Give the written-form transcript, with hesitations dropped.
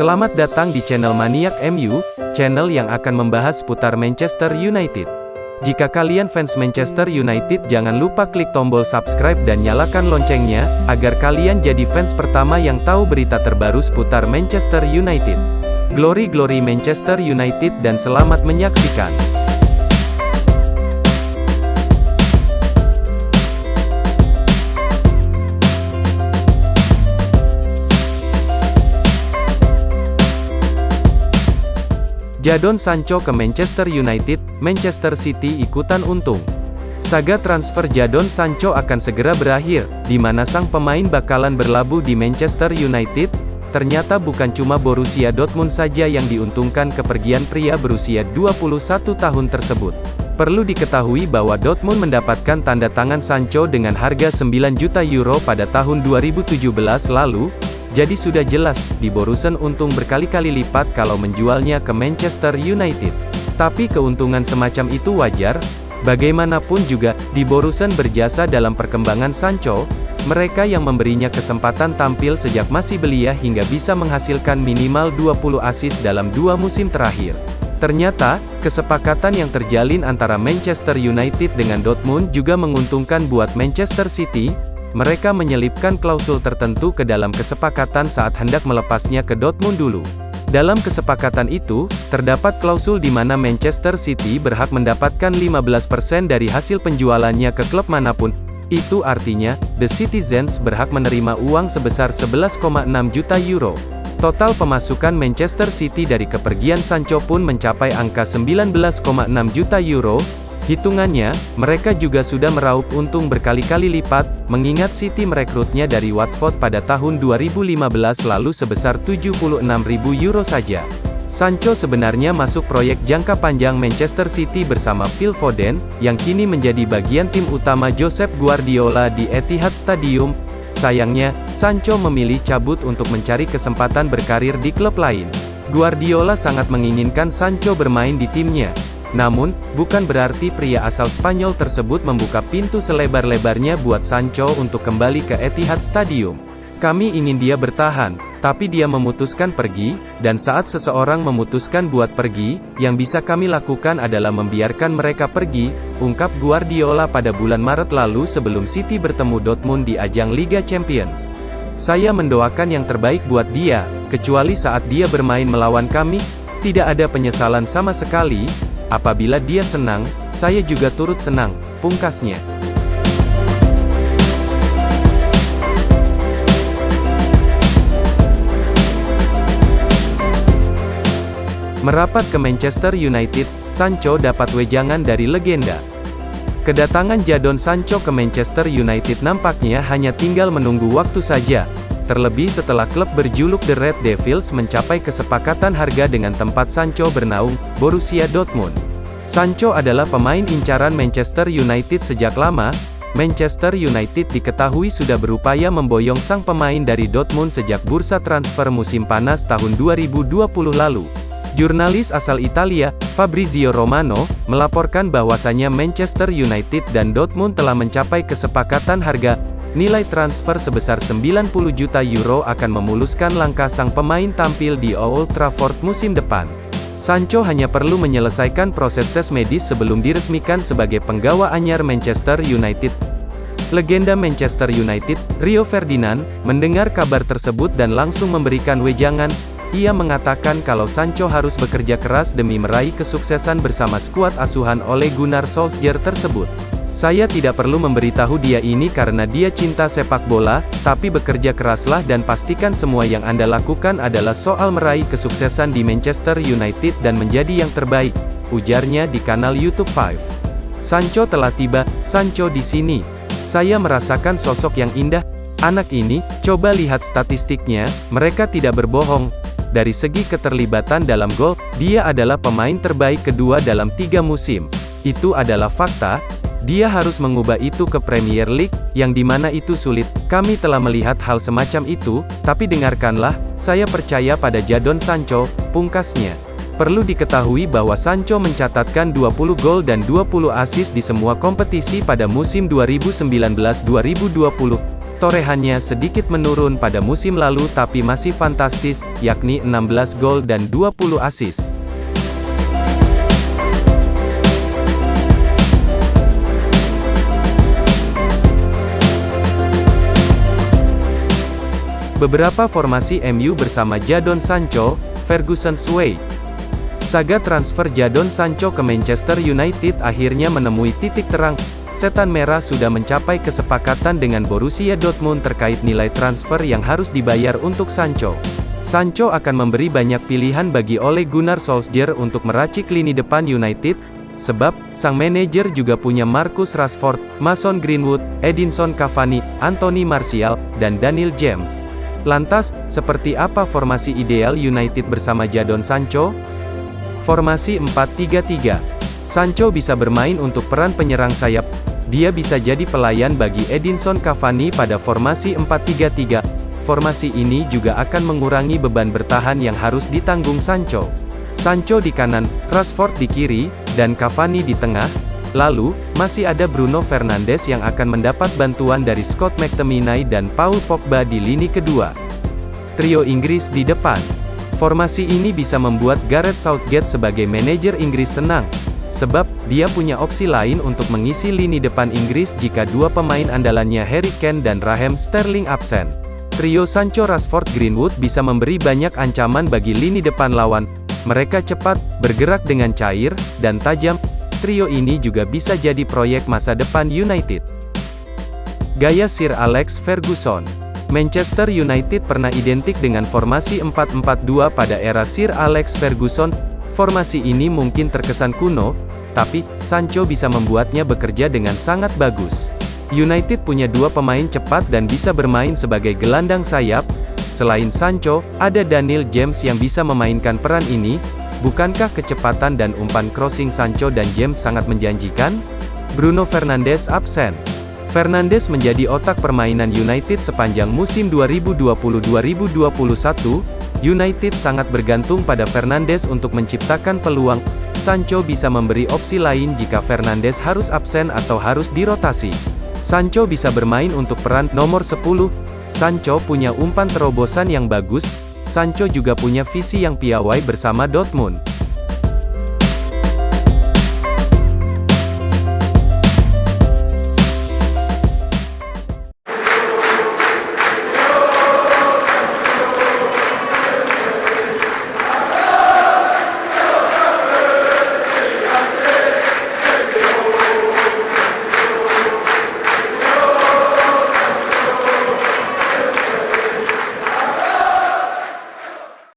Selamat datang di channel Maniak MU, channel yang akan membahas seputar Manchester United. Jika kalian fans Manchester United, jangan lupa klik tombol subscribe dan nyalakan loncengnya, agar kalian jadi fans pertama yang tahu berita terbaru seputar Manchester United. Glory Manchester United dan selamat menyaksikan. Jadon Sancho ke Manchester United, Manchester City ikutan untung. Saga transfer Jadon Sancho akan segera berakhir, di mana sang pemain bakalan berlabuh di Manchester United. Ternyata bukan cuma Borussia Dortmund saja yang diuntungkan kepergian pria berusia 21 tahun tersebut. Perlu diketahui bahwa Dortmund mendapatkan tanda tangan Sancho dengan harga 9 juta euro pada tahun 2017 lalu. Jadi sudah jelas, di Borussen untung berkali-kali lipat kalau menjualnya ke Manchester United. Tapi keuntungan semacam itu wajar. Bagaimanapun juga, di Borussen berjasa dalam perkembangan Sancho. Mereka yang memberinya kesempatan tampil sejak masih belia hingga bisa menghasilkan minimal 20 assist dalam 2 musim terakhir. Ternyata, kesepakatan yang terjalin antara Manchester United dengan Dortmund juga menguntungkan buat Manchester City. Mereka menyelipkan klausul tertentu ke dalam kesepakatan saat hendak melepasnya ke Dortmund dulu. Dalam kesepakatan itu, terdapat klausul di mana Manchester City berhak mendapatkan 15% dari hasil penjualannya ke klub manapun. Itu artinya, The Citizens berhak menerima uang sebesar 11,6 juta euro. Total pemasukan Manchester City dari kepergian Sancho pun mencapai angka 19,6 juta euro. Hitungannya, mereka juga sudah meraup untung berkali-kali lipat, mengingat City merekrutnya dari Watford pada tahun 2015 lalu sebesar 76.000 euro saja. Sancho sebenarnya masuk proyek jangka panjang Manchester City bersama Phil Foden, yang kini menjadi bagian tim utama Josep Guardiola di Etihad Stadium. Sayangnya, Sancho memilih cabut untuk mencari kesempatan berkarir di klub lain. Guardiola sangat menginginkan Sancho bermain di timnya. Namun, bukan berarti pria asal Spanyol tersebut membuka pintu selebar-lebarnya buat Sancho untuk kembali ke Etihad Stadium. Kami ingin dia bertahan, tapi dia memutuskan pergi, dan saat seseorang memutuskan buat pergi, yang bisa kami lakukan adalah membiarkan mereka pergi, ungkap Guardiola pada bulan Maret lalu sebelum City bertemu Dortmund di ajang Liga Champions. Saya mendoakan yang terbaik buat dia, kecuali saat dia bermain melawan kami, tidak ada penyesalan sama sekali. Apabila dia senang, saya juga turut senang, pungkasnya. Merapat ke Manchester United, Sancho dapat wejangan dari legenda. Kedatangan Jadon Sancho ke Manchester United nampaknya hanya tinggal menunggu waktu saja. Terlebih setelah klub berjuluk The Red Devils mencapai kesepakatan harga dengan tempat Sancho bernaung, Borussia Dortmund. Sancho adalah pemain incaran Manchester United sejak lama. Manchester United diketahui sudah berupaya memboyong sang pemain dari Dortmund sejak bursa transfer musim panas tahun 2020 lalu. Jurnalis asal Italia, Fabrizio Romano, melaporkan bahwasannya Manchester United dan Dortmund telah mencapai kesepakatan harga. Nilai transfer sebesar 90 juta euro akan memuluskan langkah sang pemain tampil di Old Trafford musim depan. Sancho hanya perlu menyelesaikan proses tes medis sebelum diresmikan sebagai penggawa anyar Manchester United. Legenda Manchester United, Rio Ferdinand, mendengar kabar tersebut dan langsung memberikan wejangan. Ia mengatakan kalau Sancho harus bekerja keras demi meraih kesuksesan bersama skuad asuhan Ole Gunnar Solskjaer tersebut. Saya tidak perlu memberitahu dia ini karena dia cinta sepak bola, tapi bekerja keraslah dan pastikan semua yang Anda lakukan adalah soal meraih kesuksesan di Manchester United dan menjadi yang terbaik, ujarnya di kanal YouTube 5. Sancho telah tiba, Sancho di sini. Saya merasakan sosok yang indah. Anak ini, coba lihat statistiknya, mereka tidak berbohong. Dari segi keterlibatan dalam gol, dia adalah pemain terbaik kedua dalam 3 musim. Itu adalah fakta. Dia harus mengubah itu ke Premier League, yang dimana itu sulit. Kami telah melihat hal semacam itu, tapi dengarkanlah, saya percaya pada Jadon Sancho, pungkasnya. Perlu diketahui bahwa Sancho mencatatkan 20 gol dan 20 assist di semua kompetisi pada musim 2019-2020. Torehannya sedikit menurun pada musim lalu tapi masih fantastis, yakni 16 gol dan 20 assist. Beberapa formasi MU bersama Jadon Sancho, Ferguson's Way. Saga transfer Jadon Sancho ke Manchester United akhirnya menemui titik terang. Setan Merah sudah mencapai kesepakatan dengan Borussia Dortmund terkait nilai transfer yang harus dibayar untuk Sancho. Sancho akan memberi banyak pilihan bagi Ole Gunnar Solskjaer untuk meracik lini depan United, sebab sang manajer juga punya Marcus Rashford, Mason Greenwood, Edinson Cavani, Anthony Martial, dan Daniel James. Lantas, seperti apa formasi ideal United bersama Jadon Sancho? Formasi 4-3-3. Sancho bisa bermain untuk peran penyerang sayap. Dia bisa jadi pelayan bagi Edinson Cavani pada formasi 4-3-3. Formasi ini juga akan mengurangi beban bertahan yang harus ditanggung Sancho. Sancho di kanan, Rashford di kiri, dan Cavani di tengah. Lalu, masih ada Bruno Fernandes yang akan mendapat bantuan dari Scott McTominay dan Paul Pogba di lini kedua. Trio Inggris di depan. Formasi ini bisa membuat Gareth Southgate sebagai manajer Inggris senang, sebab dia punya opsi lain untuk mengisi lini depan Inggris jika dua pemain andalannya Harry Kane dan Raheem Sterling absen. Trio Sancho Rashford Greenwood bisa memberi banyak ancaman bagi lini depan lawan. Mereka cepat, bergerak dengan cair, dan tajam. Trio ini juga bisa jadi proyek masa depan United. Gaya Sir Alex Ferguson. Manchester United pernah identik dengan formasi 4-4-2 pada era Sir Alex Ferguson. Formasi ini mungkin terkesan kuno, tapi Sancho bisa membuatnya bekerja dengan sangat bagus. United punya dua pemain cepat dan bisa bermain sebagai gelandang sayap. Selain Sancho, ada Daniel James yang bisa memainkan peran ini. Bukankah kecepatan dan umpan crossing Sancho dan James sangat menjanjikan? Bruno Fernandes absen. Fernandes menjadi otak permainan United sepanjang musim 2020-2021. United sangat bergantung pada Fernandes untuk menciptakan peluang. Sancho bisa memberi opsi lain jika Fernandes harus absen atau harus dirotasi. Sancho bisa bermain untuk peran nomor 10. Sancho punya umpan terobosan yang bagus. Sancho juga punya visi yang piawai bersama Dortmund.